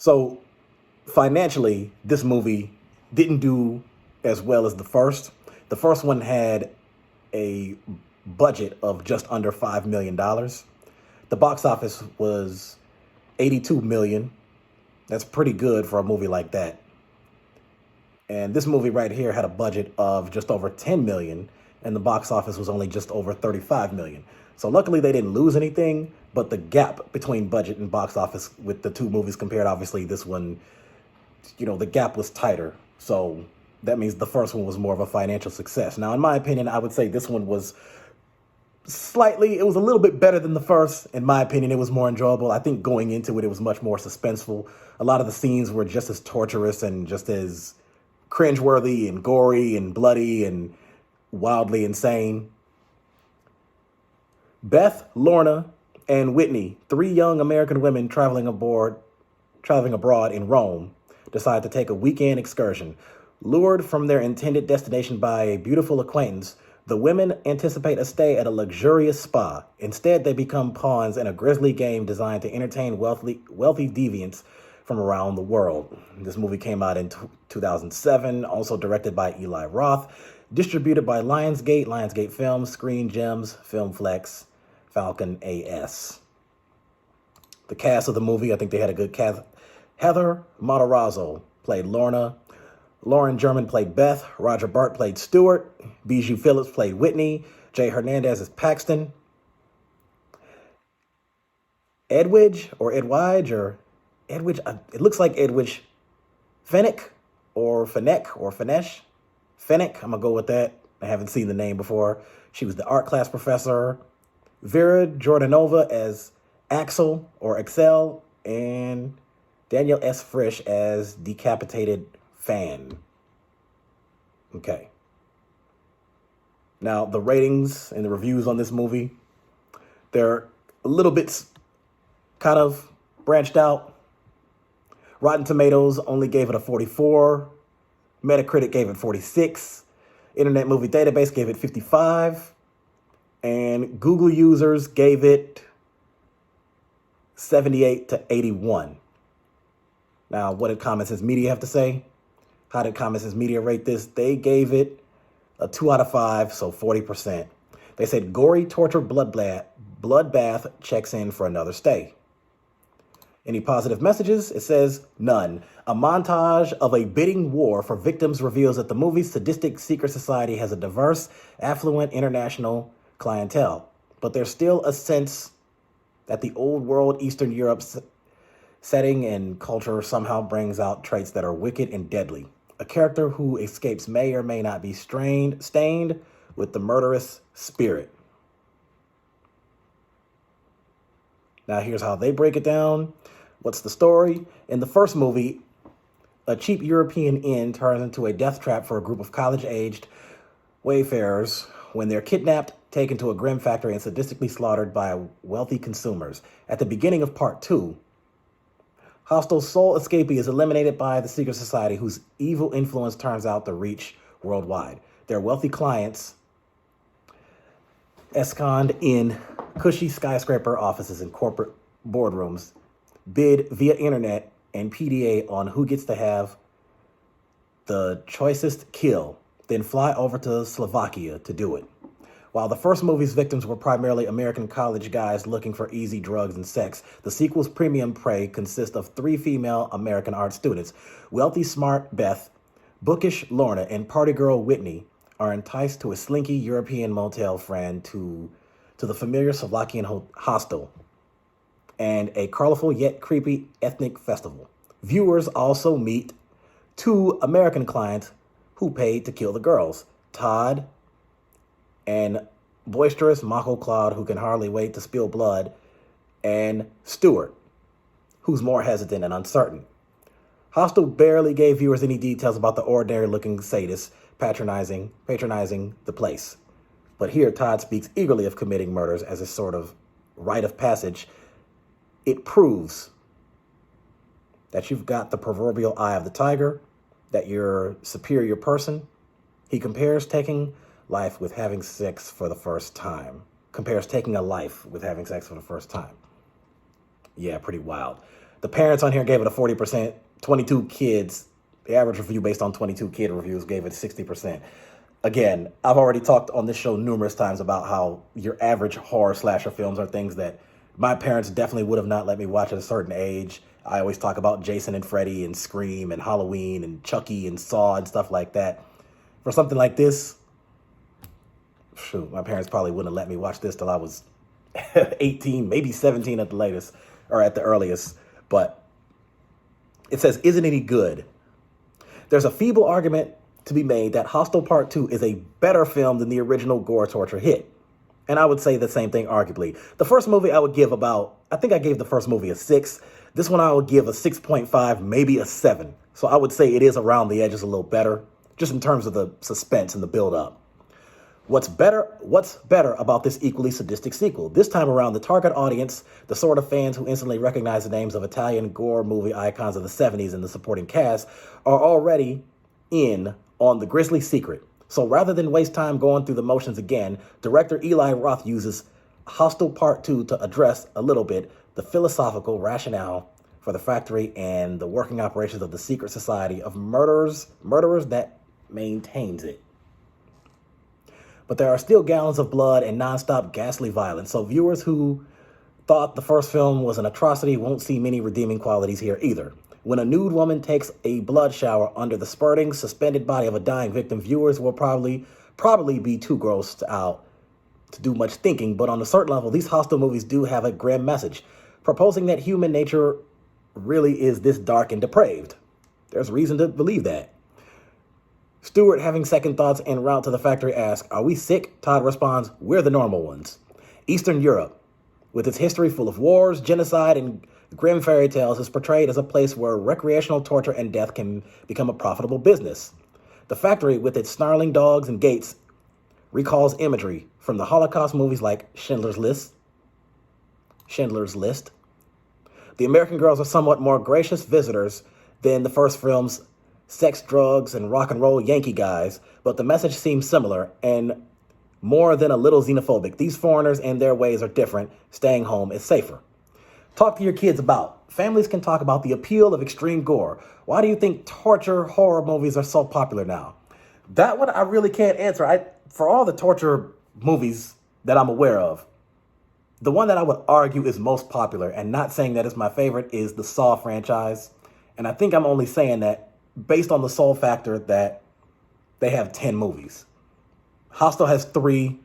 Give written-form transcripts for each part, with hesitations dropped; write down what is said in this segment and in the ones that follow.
So financially, this movie didn't do as well as the first. The first one had a budget of just under $5 million. The box office was 82 million. That's pretty good for a movie like that. And this movie right here had a budget of just over 10 million, and the box office was only just over 35 million. So luckily they didn't lose anything, but the gap between budget and box office with the two movies compared, obviously this one, the gap was tighter. So that means the first one was more of a financial success. Now, in my opinion, I would say this one was it was a little bit better than the first. In my opinion, it was more enjoyable. I think going into it, it was much more suspenseful. A lot of the scenes were just as torturous and just as cringeworthy and gory and bloody and wildly insane. Beth, Lorna, and Whitney, three young American women traveling abroad in Rome, decide to take a weekend excursion. Lured from their intended destination by a beautiful acquaintance, the women anticipate a stay at a luxurious spa. Instead, they become pawns in a grisly game designed to entertain wealthy deviants from around the world. This movie came out in 2007, also directed by Eli Roth, distributed by Lionsgate Films, Screen Gems, Filmflex, Falcon AS. The cast of the movie, I think they had a good cast. Heather Matarazzo played Lorna. Lauren German played Beth. Roger Burt played Stuart. Bijou Phillips played Whitney. Jay Hernandez is Paxton. Edwidge, it looks like Edwidge Fennick or Finnesh. Fennick, I'm going to go with that. I haven't seen the name before. She was the art class professor. Vera Jordanova as Axel or Excel, and Daniel S. Frisch as Decapitated Fan. Okay. Now, the ratings and the reviews on this movie, they're a little bit kind of branched out. Rotten Tomatoes only gave it a 44. Metacritic gave it 46. Internet Movie Database gave it 55. And Google users gave it 78 to 81. Now, what did Common Sense Media have to say? How did Common Sense Media rate this? They gave it a 2 out of 5, so 40%. They said gory torture bloodbath checks in for another stay. Any positive messages? It says none. A montage of a bidding war for victims reveals that the movie's sadistic secret society has a diverse, affluent international clientele. But there's still a sense that the old world Eastern Europe setting and culture somehow brings out traits that are wicked and deadly. A character who escapes may or may not be stained with the murderous spirit. Now here's how they break it down. What's the story? In the first movie, a cheap European inn turns into a death trap for a group of college-aged wayfarers when they're kidnapped, taken to a grim factory, and sadistically slaughtered by wealthy consumers. At the beginning of part 2, Hostel's sole escapee is eliminated by the secret society whose evil influence turns out to reach worldwide. Their wealthy clients ensconced in cushy skyscraper offices and corporate boardrooms bid via internet and PDA on who gets to have the choicest kill, then fly over to Slovakia to do it. While the first movie's victims were primarily American college guys looking for easy drugs and sex, the sequel's premium prey consists of 3 female American art students. Wealthy, smart Beth, bookish Lorna, and party girl Whitney are enticed to a slinky European motel friend to the familiar Slovakian hostel and a colorful yet creepy ethnic festival. Viewers also meet 2 American clients who paid to kill the girls, Todd and boisterous Mako Claude, who can hardly wait to spill blood, and Stuart, who's more hesitant and uncertain. Hostel barely gave viewers any details about the ordinary-looking sadist patronizing the place. But here, Todd speaks eagerly of committing murders as a sort of rite of passage. It proves that you've got the proverbial eye of the tiger, that you're a superior person. He compares taking life with having sex for the first time. Compares taking a life with having sex for the first time. Yeah, pretty wild. The parents on here gave it a 40%. 22 kids, the average review based on 22 kid reviews gave it 60%. Again, I've already talked on this show numerous times about how your average horror slasher films are things that my parents definitely would have not let me watch at a certain age. I always talk about Jason and Freddy and Scream and Halloween and Chucky and Saw and stuff like that. For something like this, shoot, my parents probably wouldn't have let me watch this till I was 18, maybe 17 at the latest, or at the earliest. But it says, isn't any good? There's a feeble argument to be made that Hostel Part 2 is a better film than the original gore torture hit. And I would say the same thing, arguably. The first movie I would give I think I gave the first movie a 6. This one I would give a 6.5, maybe a 7. So I would say it is around the edges a little better, just in terms of the suspense and the build-up. What's better about this equally sadistic sequel? This time around, the target audience, the sort of fans who instantly recognize the names of Italian gore movie icons of the 70s and the supporting cast, are already in on the grisly secret. So rather than waste time going through the motions again, director Eli Roth uses Hostel Part 2 to address a little bit the philosophical rationale for the factory and the working operations of the secret society of murderers that maintains it. But there are still gallons of blood and nonstop ghastly violence, so viewers who thought the first film was an atrocity won't see many redeeming qualities here either. When a nude woman takes a blood shower under the spurting, suspended body of a dying victim, viewers will probably be too grossed out to do much thinking, but on a certain level, these Hostel movies do have a grim message, proposing that human nature really is this dark and depraved. There's reason to believe that. Stewart, having second thoughts en route to the factory, asks, "Are we sick?" Todd responds, "We're the normal ones." Eastern Europe, with its history full of wars, genocide, and grim fairy tales, is portrayed as a place where recreational torture and death can become a profitable business. The factory, with its snarling dogs and gates, recalls imagery from the Holocaust movies like Schindler's List. The American girls are somewhat more gracious visitors than the first film's sex, drugs, and rock and roll Yankee guys, but the message seems similar and more than a little xenophobic. These foreigners and their ways are different. Staying home is safer. Talk to your kids about. Families can talk about the appeal of extreme gore. Why do you think torture horror movies are so popular now? That one I really can't answer. For all the torture movies that I'm aware of, the one that I would argue is most popular, and not saying that it's my favorite, is the Saw franchise. And I think I'm only saying that based on the sole factor that they have 10 movies. Hostel has 3.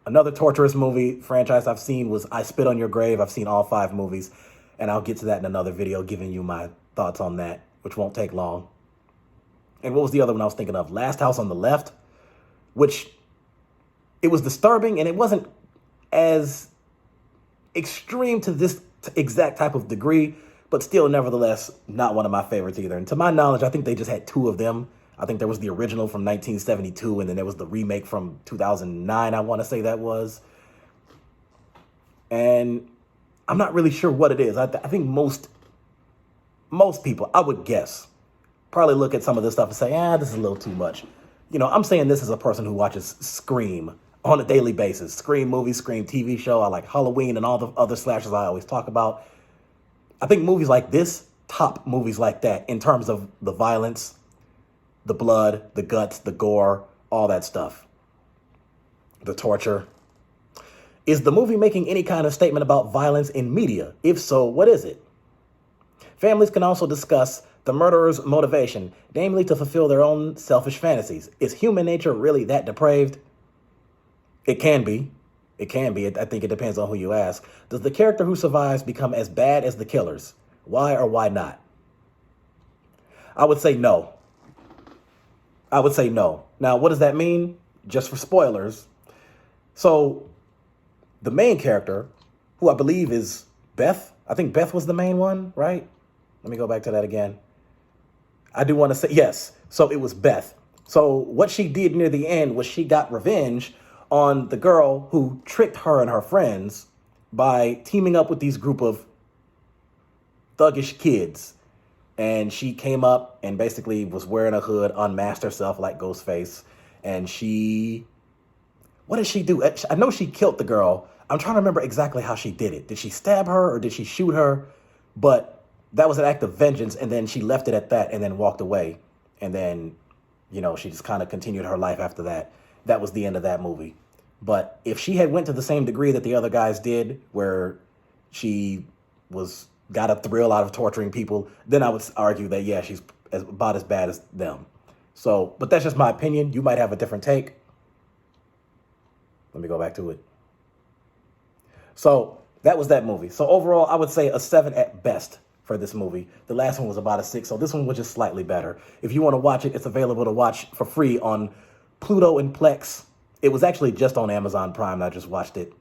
Another torturous movie franchise I've seen was I Spit on Your Grave. I've seen all 5 movies, and I'll get to that in another video, giving you my thoughts on that, which won't take long. And what was the other one I was thinking of? Last House on the Left, which it was disturbing, and it wasn't as extreme to this exact type of degree, but still, nevertheless, not one of my favorites either. And to my knowledge, I think they just had 2 of them. I think there was the original from 1972, and then there was the remake from 2009, I want to say that was. And I'm not really sure what it is. I think most people, I would guess, probably look at some of this stuff and say, this is a little too much. You know, I'm saying this as a person who watches Scream on a daily basis. Scream movie, Scream TV show. I like Halloween and all the other slashers I always talk about. I think movies like this top movies like that in terms of the violence, the blood, the guts, the gore, all that stuff. The torture. Is the movie making any kind of statement about violence in media? If so, what is it? Families can also discuss the murderer's motivation, namely to fulfill their own selfish fantasies. Is human nature really that depraved? It can be. It can be. I think it depends on who you ask. Does the character who survives become as bad as the killers? Why or why not? I would say no. Now, what does that mean? Just for spoilers. So, the main character, who I believe is Beth. I think Beth was the main one, right? Let me go back to that again. I do want to say, yes. So, it was Beth. So, what she did near the end was she got revenge on the girl who tricked her and her friends by teaming up with these group of thuggish kids. And she came up and basically was wearing a hood, unmasked herself like Ghostface. And what did she do? I know she killed the girl. I'm trying to remember exactly how she did it. Did she stab her or did she shoot her? But that was an act of vengeance, and then she left it at that and then walked away. And then, she just kind of continued her life after that. That was the end of that movie. But if she had went to the same degree that the other guys did, where she got a thrill out of torturing people, then I would argue that, yeah, she's about as bad as them. So, but that's just my opinion. You might have a different take. Let me go back to it. So that was that movie. So overall, I would say a 7 at best for this movie. The last one was about a 6, so this one was just slightly better. If you want to watch it, it's available to watch for free on Pluto and Plex. It was actually just on Amazon Prime, and I just watched it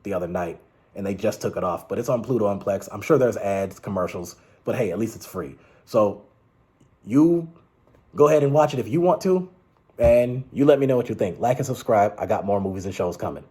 the other night, and they just took it off. But it's on Pluto and Plex. I'm sure there's ads, commercials, but hey, at least it's free. So you go ahead and watch it if you want to, and you let me know what you think. Like and subscribe. I got more movies and shows coming.